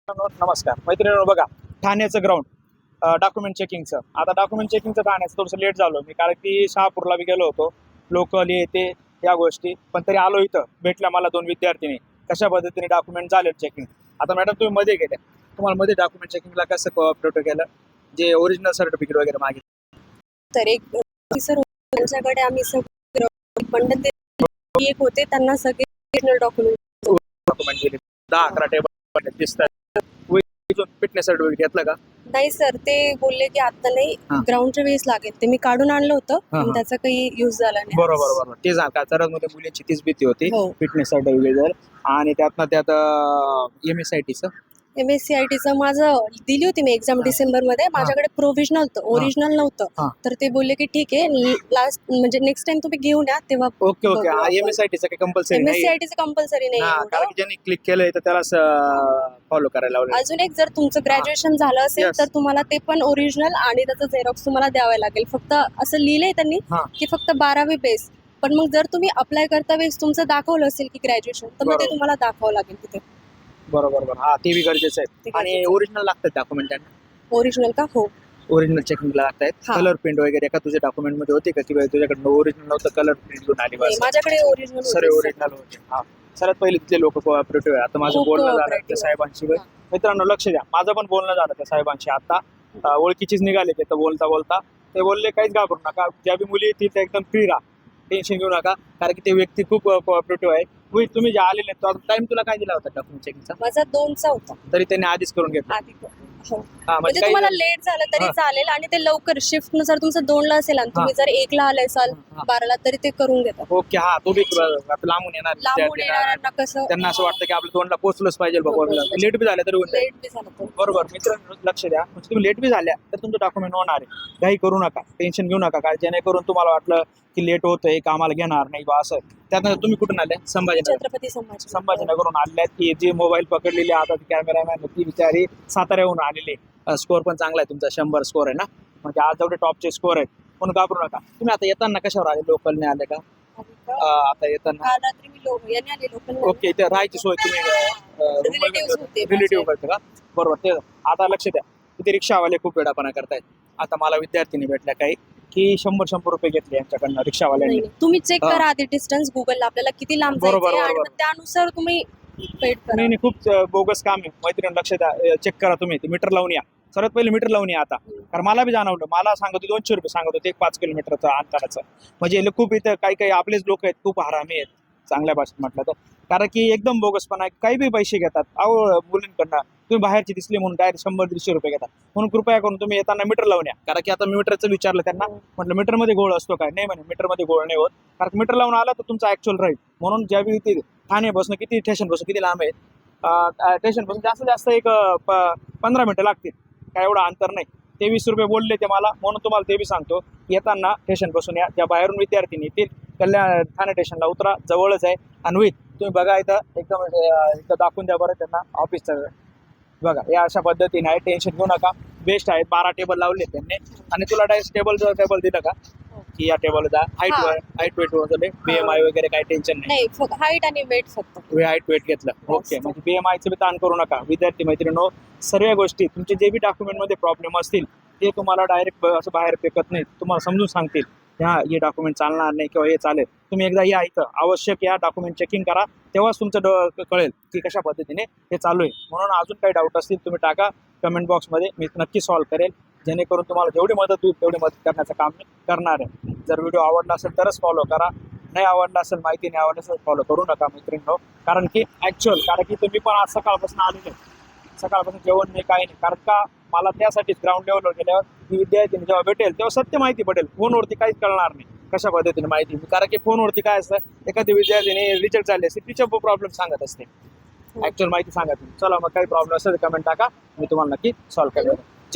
नमस्कार मैत्रिणींनो, बघा ठाण्याचं ग्राउंड डॉक्युमेंट चेकिंगचं. आता डॉक्युमेंट चेकिंगचं ठाण्याचं थोडंसं लेट झालो मी, कारण की शहापूरला बी गेलो होतो, लोकल येते या गोष्टी, पण तरी आलो इथं. भेटल्या मला 2 विद्यार्थिनी, कशा पद्धतीने डॉक्युमेंट झाले चेकिंग. आता मॅडम तुम्ही मध्ये गेले, तुम्हाला मध्ये डॉक्युमेंट चेकिंगला कसं कोऑपरेट केलं, जे ओरिजिनल सर्टिफिकेट वगैरे मागितलं? तर एक ऑफिसर त्यांच्याकडे आम्ही सगळे पंडित एक होते, त्यांना सगळे डॉक्युमेंट दिले 10-11 टेबल दिसतात. फिटनेस सर्टिफिकेट घेतलं का? नाही सर, ते बोलले की आता नाही, ग्राउंडच्या वेळेस लागेल. ते मी काढून आणलं होतं, पण त्याचा काही युज झाला नाही. बरोबर ते झालं का? तर मध्ये मुलींची तीच भीती होती फिटनेस सर्टिफिकेट, आणि त्यातनं त्यात MSITचं MSCITचं माझं दिली होती मी एक्झाम डिसेंबरमध्ये. माझ्याकडे प्रोव्हिजनल होतं, ओरिजिनल नव्हतं. तर ते बोलले की ठीक आहे, लास्ट म्हणजे नेक्स्ट टाइम तुम्ही घेऊन या तेव्हा. ओके. MSITचं काही कंपल्सरी नाही? MSCITचं कंपल्सरी नाही. कारण ज्यांनी क्लिक केलंय तर त्याला फॉलो करायला लावलं. अजून एक, जर तुमचं ग्रॅज्युएशन झालं असेल तर तुम्हाला ते पण ओरिजिनल आणि त्याचं झेरॉक्स तुम्हाला द्यावं लागेल. फक्त असं लिहिलंय त्यांनी की फक्त 12वी बेस. पण मग जर तुम्ही अप्लाय करता वेळेस तुमचं दाखवलं असेल की ग्रॅज्युएशन, तर मग ते तुम्हाला दाखवावं लागेल तिथे. बरोबर हा, ते बी गरजेचं आहे. आणि ओरिजिनल लागतात डॉक्युमेंट त्यांना? ओरिजिनल का? हो, ओरिजिनल चेकिंगला लागतात. कलर प्रिंट वगैरे का तुझ्या डॉक्युमेंट मध्ये होते का, किंवा तुझ्याकडे ओरिजिनल नव्हतं, कलर प्रिंट घेऊन आली? माझ्याकडे ओरिजिनल सर ओरिजिनल होते. हा, सर्वात पहिले तिथले लोक कोऑपरेटिव्ह आहे. आता माझं बोलणं झालं त्या साहेबांशी. मित्रांनो लक्ष द्या, माझं पण बोलणं झालं त्या साहेबांशी. आता ओळखीचीच निघाले ते, तर बोलता बोलता ते बोलले काहीच घाबरू नका, ज्या बी मुली येतील त्या एकदम फ्री राहा, टेन्शन घेऊ नका, कारण की ते व्यक्ती खूप कोऑपरेटिव्ह आहे. तुम्ही जे आलेले टाइम तुला काय दिला होता डॉक्युमेंट चेकिंगचा? माझा 2चा होता. तरी त्यांनी आधीच करून घेतला. म्हणजे तुम्हाला लेट झालं तरी चालेल, आणि ते लवकर शिफ्ट नुसार तुमचं 2ला असेल आणि तुम्ही जर 1ला आले असाल 12ला, तरी ते करून घेतात. ओके. हा, तो बी लांबून येणाऱ्यांना कसं त्यांना असं वाटतं की आपलं 2ला पोहोचलंच पाहिजे बाबा, लेट बी झालं तरी लेट बी झालं. बरोबर. मित्रांनो लक्ष द्या, म्हणजे तुम्ही लेट बी झाल्या तर तुमचं डॉक्युमेंट होणार आहे. काही करू नका, टेन्शन घेऊ नका, कारण जेणेकरून तुम्हाला वाटलं की लेट होतंय, कामाला घेणार नाही बा असं. त्यानंतर तुम्ही कुठून आले? छत्रपती संभाजीनगरून आले. की जे मोबाईल पकडलेले आता कॅमेरामॅन ती बिचारी साताऱ्याहून आलेली. स्कोअर पण चांगला आहे तुमचा, 100 स्कोअर आहे ना, म्हणजे आज जेवढे टॉपचे स्कोअर आहेत. पण घाबरू नका. तुम्ही आता येताना कशावर आले? लोकलने आले का? आता येताना ओके. इथे राहायची सोय तुम्ही रिलेटिव्ह करते का? बरोबर. ते आता लक्ष द्या, तिथे रिक्षावाले खूप वेळापणा करतायत. आता मला विद्यार्थिनी भेटल्या काही की 100 रुपये घेतले यांच्याकडनं रिक्षावाल्यांनी. तुम्ही चेक करा आधी डिस्टन्स गुगलला, आपल्याला किती लांब जायचंय, आणि त्यानुसार तुम्ही पेड करा. नाही, खूप बोगस काम आहे. मैत्रीण लक्ष द्या, चेक करा तुम्ही. मीटर लावून या, सर्वात पहिले मीटर लावून या. आता कारण मला बी जाणवलं, मला सांगत होते 200 रुपये सांगत होते 5 किलोमीटरचं अंतराचं. म्हणजे खूप इथं काही आपलेच लोक आहेत, खूप हरामी आहेत चांगल्या भाषेत म्हटलं तर. कारण की एकदम बोगसपणा आहे, काही बी पैसे घेतात. अहो मुलींकडनं तुम्ही बाहेरची दिसली म्हणून डायरेक्ट 100-150 रुपये घेतात. म्हणून कृपया करून तुम्ही येताना मीटर लावून या. कारण की आता मीटरचं विचारलं त्यांना, म्हटलं मीटरमध्ये गोळ असतो काय? नाही म्हणे, मीटरमध्ये गोळ नाही होत, कारण मीटर लावून आला तर तुमचा ऍक्च्युअल राहील. म्हणून ज्यावेळी ते ठाणे बसणं किती, स्टेशन बसून किती लांब आहे? स्टेशन पासून जास्त एक 15 मिनिटं लागतील, काय एवढं अंतर नाही. ते 20 रुपये बोलले ते मला, म्हणून तुम्हाला ते बी सांगतो. येताना स्टेशन पासून या, ज्या बाहेरून विद्यार्थी येतील कल्याण ठाणे स्टेशनला उतरा, जवळच आहे. आणि होईल तुम्ही बघा इथं एकदम इथं दाखवून द्या बरं त्यांना ऑफिसचं. बघा या अशा पद्धतीने आहे, टेन्शन घेऊ नका. बेस्ट आहे. 12 टेबल लावले त्यांनी. आणि तुला डायरेक्ट टेबल दिलं का की या टेबलला जा? हाईट वेट वगैरे BMI वगैरे काही टेन्शन नाही? हाईट आणि वेट फक्त. हाईट वेट घेतलं. ओके. म्हणजे BMIचं बी ताण करू नका. विद्यार्थी मैत्रिणींनो, सर्व गोष्टी तुमचे जे बी डॉक्युमेंटमध्ये प्रॉब्लेम असतील ते तुम्हाला डायरेक्ट असं बाहेर फेकत नाहीत, तुम्हाला समजून सांगतील हे डॉक्युमेंट चालणार नाही किंवा हे चालेल. तुम्ही एकदा या इथं, आवश्यक या, डॉक्युमेंट चेकिंग करा, तेव्हाच तुमचं कळेल की कशा पद्धतीने हे चालू आहे. म्हणून अजून काही डाऊट असतील तुम्ही टाका कमेंट बॉक्समध्ये, मी नक्की सॉल्व्ह करेल. जेणेकरून तुम्हाला जेवढी मदत होईल तेवढी मदत करण्याचं काम मी करणार आहे. जर व्हिडिओ आवडला असेल तरच फॉलो करा, नाही आवडला असेल, माहिती नाही आवडली असेल, फॉलो करू नका मित्रांनो. कारण की कारण की तुम्ही पण आज सकाळपासून आलेले, सकाळपासून जेवण नाही, काही नाही. कारण का मला त्यासाठीच ग्राउंड लेवलवर गेल्यावर विद्यार्थ्यांनी जेव्हा भेटेल तेव्हा सत्य माहिती पडेल. फोनवरती काहीच कळणार नाही कशा पद्धतीने माहिती. कारण की फोनवरती काय असतं, एखादी विद्यार्थ्याने रिजेक्ट झाली असते, तिच्या प्रॉब्लेम सांगत असते, ऍक्च्युअल माहिती सांगत नाही. चला मग काही प्रॉब्लेम असेल कमेंट टाका, मी तुम्हाला नक्की सॉल्व्ह करेन.